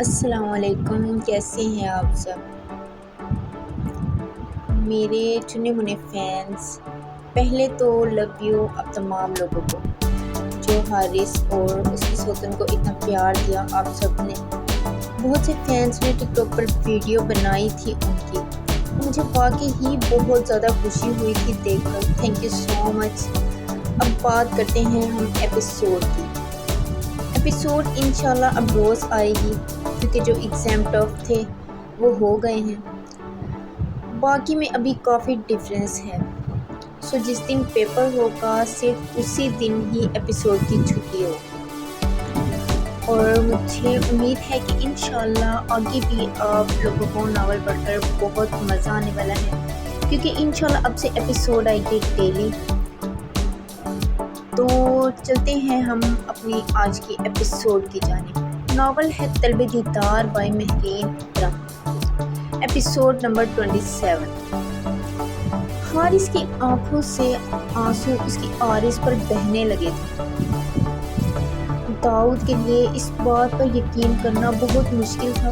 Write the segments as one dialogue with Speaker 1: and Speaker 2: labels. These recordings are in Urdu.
Speaker 1: السلام علیکم، کیسے ہیں آپ سب؟ میرے چنے بنے فینس، پہلے تو لو یو اب تمام لوگوں کو جو حارث اور اس کی سوتن کو اتنا پیار دیا آپ سب نے۔ بہت سے فینس نے ٹک ٹاک پر ویڈیو بنائی تھی ان کی، مجھے واقعی ہی بہت زیادہ خوشی ہوئی تھی دیکھ کر۔ تھینک یو سو مچ۔ اب بات کرتے ہیں ہم ایپیسوڈ کی۔ ایپیسوڈ انشاءاللہ اب روز آئے گی کیونکہ جو ایگزام ٹف تھے وہ ہو گئے ہیں، باقی میں ابھی کافی ڈفرینس ہے۔ سو جس دن پیپر ہوگا صرف اسی دن ہی ایپیسوڈ کی چھٹی ہوگی، اور مجھے امید ہے کہ انشاءاللہ آگے بھی آپ لوگوں کو ناول پڑھ کر بہت مزہ آنے والا ہے، کیونکہ انشاءاللہ اب سے ایپیسوڈ آئے گی ڈیلی۔ تو چلتے ہیں ہم اپنی آج کی ایپیسوڈ کی جانب۔ ناول ہے طلب دیدار by Mehreen Akram, episode number 27۔ Haris کی آنکھوں سے آنسو اس کی عارض پر بہنے لگے تھے۔ داؤد کے لیے اس بات پر یقین کرنا بہت مشکل تھا۔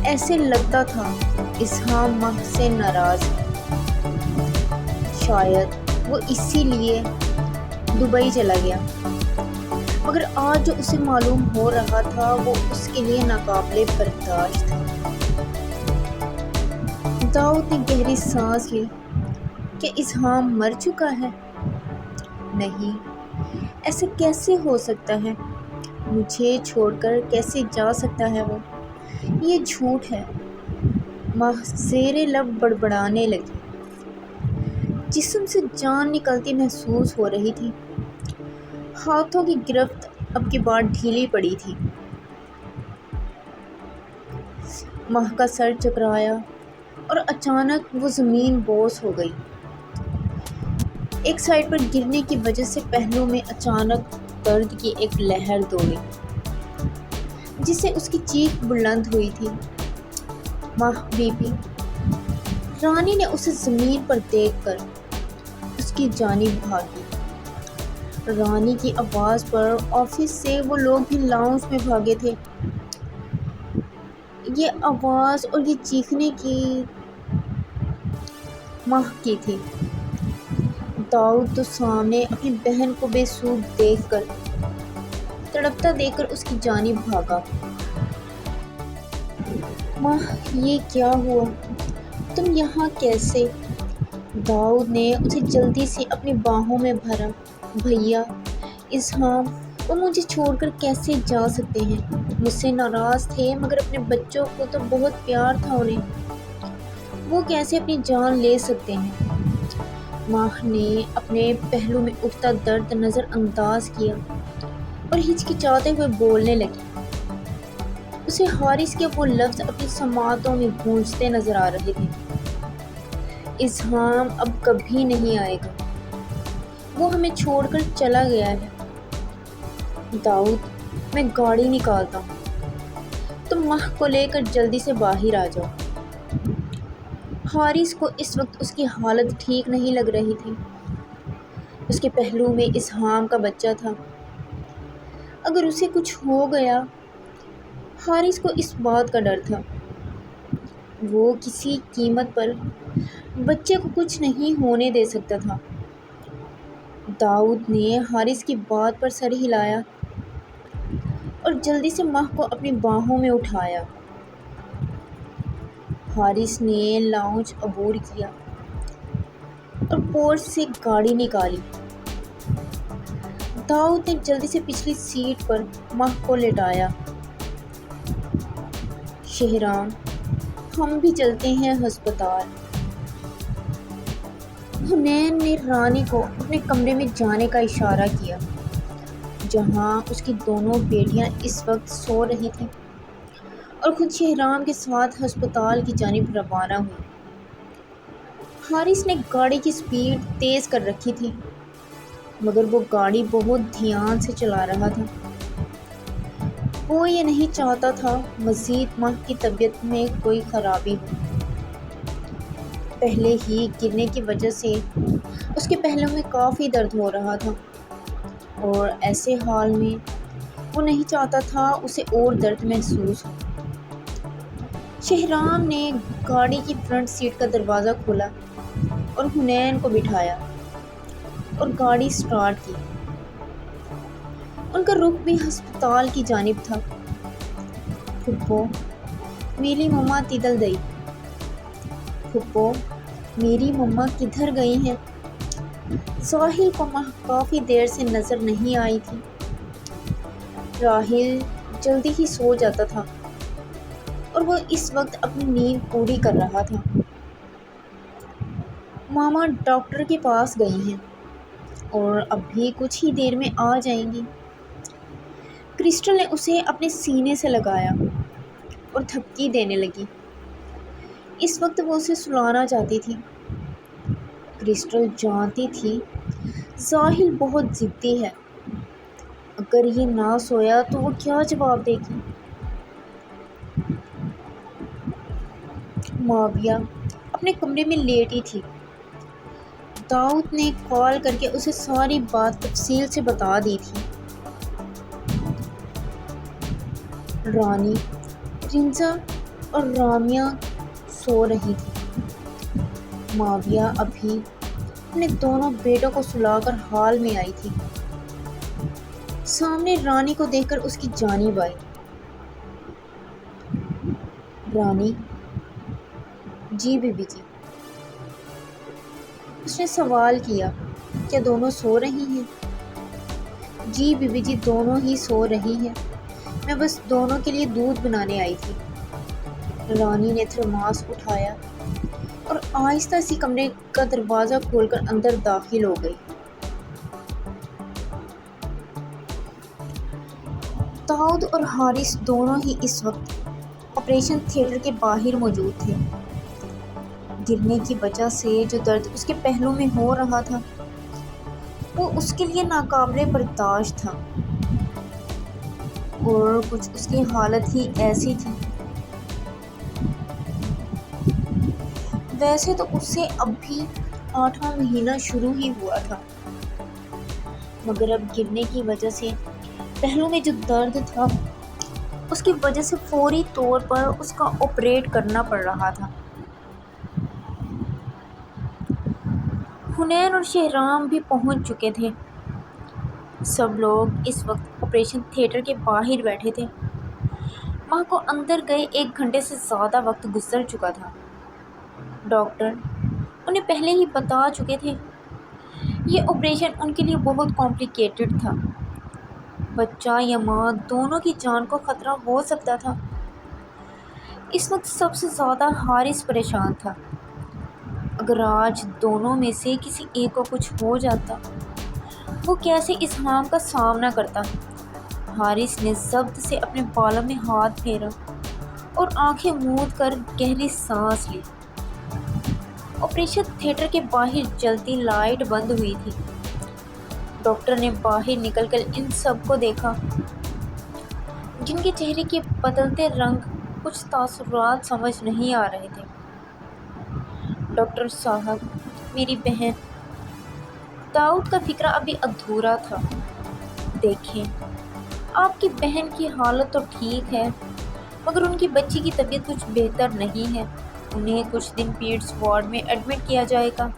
Speaker 1: ایسے لگتا تھا اسحام ماہ سے ناراض ہے، شاید وہ اسی لیے دبئی چلا گیا، مگر آج جو اسے معلوم ہو رہا تھا وہ اس کے لیے ناقابل برداشت تھا۔ داؤد نے گہری سانس لی۔ کیا اسحام مر چکا ہے؟ نہیں، ایسا کیسے ہو سکتا ہے؟ مجھے چھوڑ کر کیسے جا سکتا ہے وہ؟ یہ جھوٹ ہے۔ ماہ زیر لب بڑبڑانے لگی، جسم سے جان نکلتی محسوس ہو رہی تھی۔ ہاتھوں کی گرفت اب کی بار ڈھیلی پڑی تھی۔ ماہ کا سر چکرایا اور اچانک وہ زمین بوس ہو گئی۔ ایک سائیڈ پر گرنے کی وجہ سے پہلو میں اچانک درد کی ایک لہر دوڑی، جس سے اس کی چیخ بلند ہوئی تھی۔ ماہ بی بی۔ رانی نے اسے زمین پر دیکھ کر اس کی جانب بھاگی۔ رانی کی آواز پر آفس سے وہ لوگ بھی لاؤنج میں بھاگے تھے۔ یہ آواز اور یہ چیخنے کی ماہ کی تھی۔ داؤد تو سامنے اپنی بہن کو بے سود دیکھ کر، تڑپتا دیکھ کر اس کی جانب بھاگا۔ ماہ، یہ کیا ہوا؟ تم یہاں کیسے؟ داؤد نے اسے جلدی سے اپنی باہوں میں بھرا۔ بھیا، اسحام، وہ مجھے چھوڑ کر کیسے جا سکتے ہیں؟ مجھ سے ناراض تھے مگر اپنے بچوں کو تو بہت پیار تھا انہیں، وہ کیسے اپنی جان لے سکتے ہیں؟ ماہ نے اپنے پہلو میں اٹھتا درد نظر انداز کیا اور ہچکچاتے ہوئے بولنے لگی۔ اسے حارث کے وہ لفظ اپنی سماعتوں میں گونجتے نظر آ رہے تھے۔ اسحام اب کبھی نہیں آئے گا، وہ ہمیں چھوڑ کر چلا گیا ہے۔ داؤد، میں گاڑی نکالتا ہوں، تم ماہ کو لے کر جلدی سے باہر آ جاؤ۔ حارث کو اس وقت اس کی حالت ٹھیک نہیں لگ رہی تھی۔ اس کے پہلو میں اسحام کا بچہ تھا، اگر اسے کچھ ہو گیا۔ حارث کو اس بات کا ڈر تھا، وہ کسی قیمت پر بچے کو کچھ نہیں ہونے دے سکتا تھا۔ داؤد نے حارث کی بات پر سر ہلایا اور جلدی سے ماہ کو اپنی باہوں میں اٹھایا۔ حارث نے لاؤنج عبور کیا اور پورچ سے گاڑی نکالی۔ داؤد نے جلدی سے پچھلی سیٹ پر ماہ کو لٹایا۔ شہرام، ہم بھی چلتے ہیں ہسپتال۔ حنین نے رانی کو اپنے کمرے میں جانے کا اشارہ کیا، جہاں اس کی دونوں بیٹیاں اس وقت سو رہی تھیں، اور خود شہرام کے ساتھ ہسپتال کی جانب روانہ ہوئی۔ حارث نے گاڑی کی سپیڈ تیز کر رکھی تھی، مگر وہ گاڑی بہت دھیان سے چلا رہا تھا۔ وہ یہ نہیں چاہتا تھا مزید ماہ کی طبیعت میں کوئی خرابی ہو۔ پہلے ہی گرنے کی وجہ سے اس کے پہلو میں کافی درد ہو رہا تھا، اور ایسے حال میں وہ نہیں چاہتا تھا اسے اور درد محسوس ہو۔ شہرام نے گاڑی کی فرنٹ سیٹ کا دروازہ کھولا اور حنین کو بٹھایا اور گاڑی سٹارٹ کی۔ ان کا رخ بھی ہسپتال کی جانب تھا۔ پھپھو، میری مما تدل گئی۔ پھپھو، میری مما کدھر گئی ہیں؟ ساحل کو کافی دیر سے نظر نہیں آئی تھی۔ راحل جلدی ہی سو جاتا تھا اور وہ اس وقت اپنی نیند پوری کر رہا تھا۔ ماما ڈاکٹر کے پاس گئی ہیں اور اب بھی کچھ ہی دیر میں آ جائیں گی۔ کرسٹل نے اسے اپنے سینے سے لگایا اور تھپکی دینے لگی۔ اس وقت وہ اسے سلانا چاہتی تھی۔ کرسٹل جانتی تھی ساحل بہت ضدی ہے، اگر یہ نہ سویا تو وہ کیا جواب دے گی۔ معاویہ اپنے کمرے میں لیٹی تھی۔ داؤد نے کال کر کے اسے ساری بات تفصیل سے بتا دی تھی۔ رانی، رنزا اور رامیہ سو رہی تھی۔ معاویہ ابھی اپنے دونوں بیٹوں کو سلا کر حال میں آئی تھی۔ سامنے رانی کو دیکھ کر اس کی جانب آئی۔ رانی، جی بی بی جی۔ اس نے سوال کیا، کیا دونوں سو رہی ہیں؟ جی بی بی جی، دونوں ہی سو رہی ہیں، میں بس دونوں کے لیے دودھ بنانے آئی تھی۔ رانی نے تھرماس اٹھایا اور آہستہ سی کمرے کا دروازہ کھول کر اندر داخل ہو گئی۔ داؤد اور حارث دونوں ہی اس وقت آپریشن تھیٹر کے باہر موجود تھے۔ گرنے کی وجہ سے جو درد اس کے پہلو میں ہو رہا تھا وہ اس کے لیے ناقابل برداشت تھا، اور کچھ اس کی حالت ہی ایسی تھی۔ ویسے تو اس سے اب بھی 8واں مہینہ شروع ہی ہوا تھا، مگر اب گرنے کی وجہ سے پہلو میں جو درد تھا اس کی وجہ سے فوری طور پر اس کا آپریٹ کرنا پڑ رہا تھا۔ حنین اور شہرام بھی پہنچ چکے تھے۔ سب لوگ اس وقت آپریشن تھیٹر کے باہر بیٹھے تھے۔ ماں کو اندر گئے 1 گھنٹے سے زیادہ وقت گزر چکا تھا۔ ڈاکٹر انہیں پہلے ہی بتا چکے تھے یہ آپریشن ان کے لیے بہت کمپلیکیٹڈ تھا۔ بچہ یا ماں دونوں کی جان کو خطرہ ہو سکتا تھا۔ اس وقت سب سے زیادہ حارث پریشان تھا۔ اگر آج دونوں میں سے کسی ایک کو کچھ ہو جاتا وہ کیسے اس حام کا سامنا کرتا۔ حارث نے ضبط سے اپنے بالوں میں ہاتھ پھیرا اور آنکھیں موند کر گہری سانس لی۔ آپریشن تھیٹر کے باہر جلتی لائٹ بند ہوئی تھی۔ ڈاکٹر نے باہر نکل کر ان سب کو دیکھا جن کے چہرے کے بدلتے رنگ کچھ تاثرات سمجھ نہیں آ رہے تھے۔ ڈاکٹر صاحب، میری بہن۔ داؤد کا فکرہ ابھی ادھورا تھا۔ دیکھیں، آپ کی بہن کی حالت تو ٹھیک ہے، مگر ان کی بچی کی طبیعت کچھ بہتر نہیں ہے۔ انہیں کچھ دن پیڈس وارڈ میں ایڈمٹ کیا جائے گا۔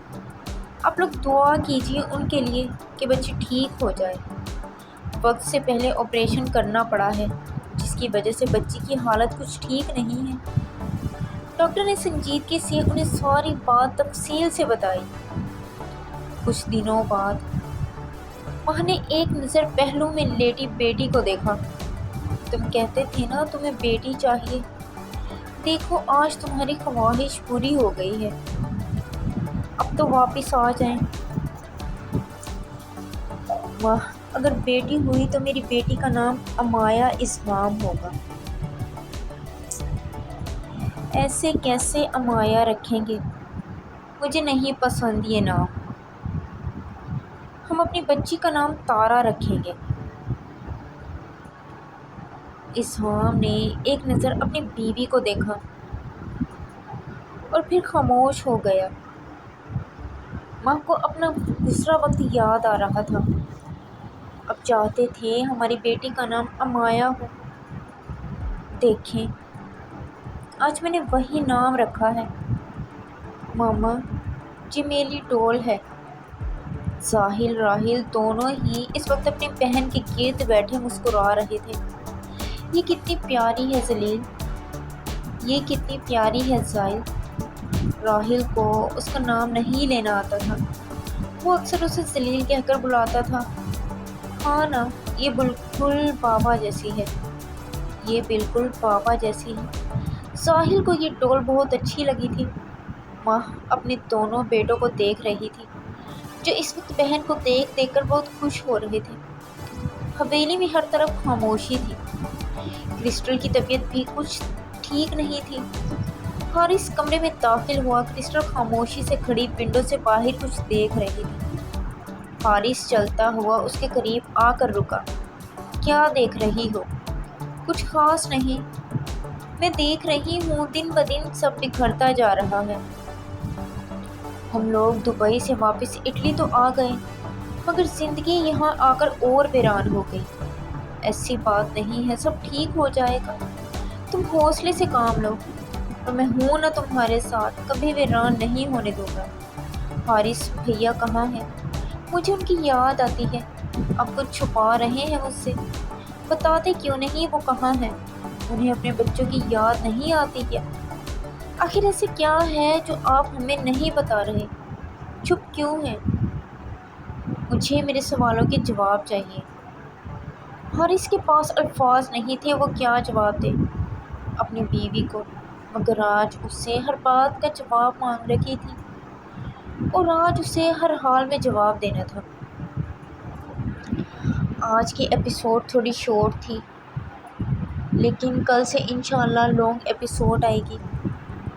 Speaker 1: آپ لوگ دعا کیجیے ان کے لیے کہ بچی ٹھیک ہو جائے۔ وقت سے پہلے آپریشن کرنا پڑا ہے، جس کی وجہ سے بچی کی حالت کچھ ٹھیک نہیں ہے۔ ڈاکٹر نے سنجیدگی سے انہیں ساری بات تفصیل سے بتائی۔ کچھ دنوں بعد ماں نے ایک نظر پہلو میں لیٹی بیٹی کو دیکھا۔ تم کہتے تھے نا تمہیں بیٹی چاہیے، دیکھو آج تمہاری خواہش پوری ہو گئی ہے، اب تو واپس آ جائیں۔ واہ، اگر بیٹی ہوئی تو میری بیٹی کا نام امایہ اسمام ہوگا۔ ایسے کیسے امایہ رکھیں گے؟ مجھے نہیں پسند یہ نام۔ ہم اپنی بچی کا نام تارا رکھیں گے۔ اسمام نے ایک نظر اپنی بیوی کو دیکھا اور پھر خاموش ہو گیا۔ ماں کو اپنا گزرا وقت یاد آ رہا تھا۔ اب چاہتے تھے ہماری بیٹی کا نام امایا ہو۔ دیکھیں آج میں نے وہی نام رکھا ہے۔ ماما یہ میری ڈول ہے۔ ساحل راحل دونوں ہی اس وقت اپنی بہن کے گرد بیٹھے مسکرا رہے تھے۔ یہ کتنی پیاری ہے زلیل، یہ کتنی پیاری ہے زائل۔ راحل کو اس کا نام نہیں لینا آتا تھا، وہ اکثر اسے زلیل کہہ کر بلاتا تھا۔ ہاں نا، یہ بالکل بابا جیسی ہے، یہ بالکل بابا جیسی ہے۔ ساحل کو یہ ڈول بہت اچھی لگی تھی۔ ماں اپنے دونوں بیٹوں کو دیکھ رہی تھی جو اس وقت بہن کو دیکھ دیکھ کر بہت خوش ہو رہے تھے۔ حویلی میں ہر طرف خاموشی تھی۔ کرسٹل کی طبیعت بھی کچھ ٹھیک نہیں تھی۔ حارث کمرے میں داخل ہوا۔ کرسٹل خاموشی سے کھڑی ونڈو سے باہر کچھ دیکھ رہی تھی۔ حارث چلتا ہوا اس کے قریب آ کر رکا۔ کیا دیکھ رہی ہو؟ کچھ خاص نہیں، میں دیکھ رہی ہوں دن بدن سب بکھرتا جا رہا ہے۔ ہم لوگ دبئی سے واپس اٹلی تو آ گئے، مگر زندگی یہاں آ کر اور ویران ہو گئی۔ ایسی بات نہیں ہے، سب ٹھیک ہو جائے گا، تم حوصلے سے کام لو، اور میں ہوں نا تمہارے ساتھ، کبھی ویران نہیں ہونے دوں گا۔ حارث بھیا کہاں ہیں؟ مجھے ان کی یاد آتی ہے، اب کچھ چھپا رہے ہیں مجھ سے، بتاتے کیوں نہیں وہ کہاں ہیں؟ انہیں اپنے بچوں کی یاد نہیں آتی کیا؟ آخر ایسے کیا ہے جو آپ ہمیں نہیں بتا رہے؟ چپ کیوں ہیں؟ مجھے میرے سوالوں کے جواب چاہیے۔ حارث کے پاس الفاظ نہیں تھے، وہ کیا جواب دے اپنی بیوی کو، مگر آج اس سے ہر بات کا جواب مانگ رکھی تھی، اور آج اسے ہر حال میں جواب دینا تھا۔ آج کی ایپیسوڈ تھوڑی شارٹ تھی، لیکن کل سے انشاءاللہ لانگ ایپیسوڈ آئے گی۔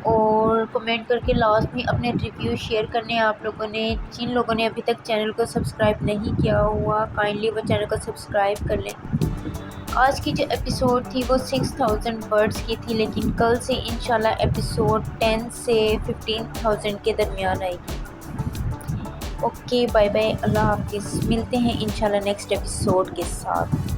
Speaker 1: اور کمنٹ کر کے لاسٹ میں اپنے ریویو شیئر کرنے۔ آپ لوگوں نے، جن لوگوں نے ابھی تک چینل کو سبسکرائب نہیں کیا ہوا، کائنڈلی وہ چینل کو سبسکرائب کر لیں۔ آج کی جو ایپیسوڈ تھی وہ 6000 ورڈز کی تھی، لیکن کل سے انشاءاللہ ایپیسوڈ 10 سے 15000 کے درمیان آئے گی۔ اوکے، بائے بائے، اللہ حافظ، ملتے ہیں انشاءاللہ نیکسٹ ایپیسوڈ کے ساتھ۔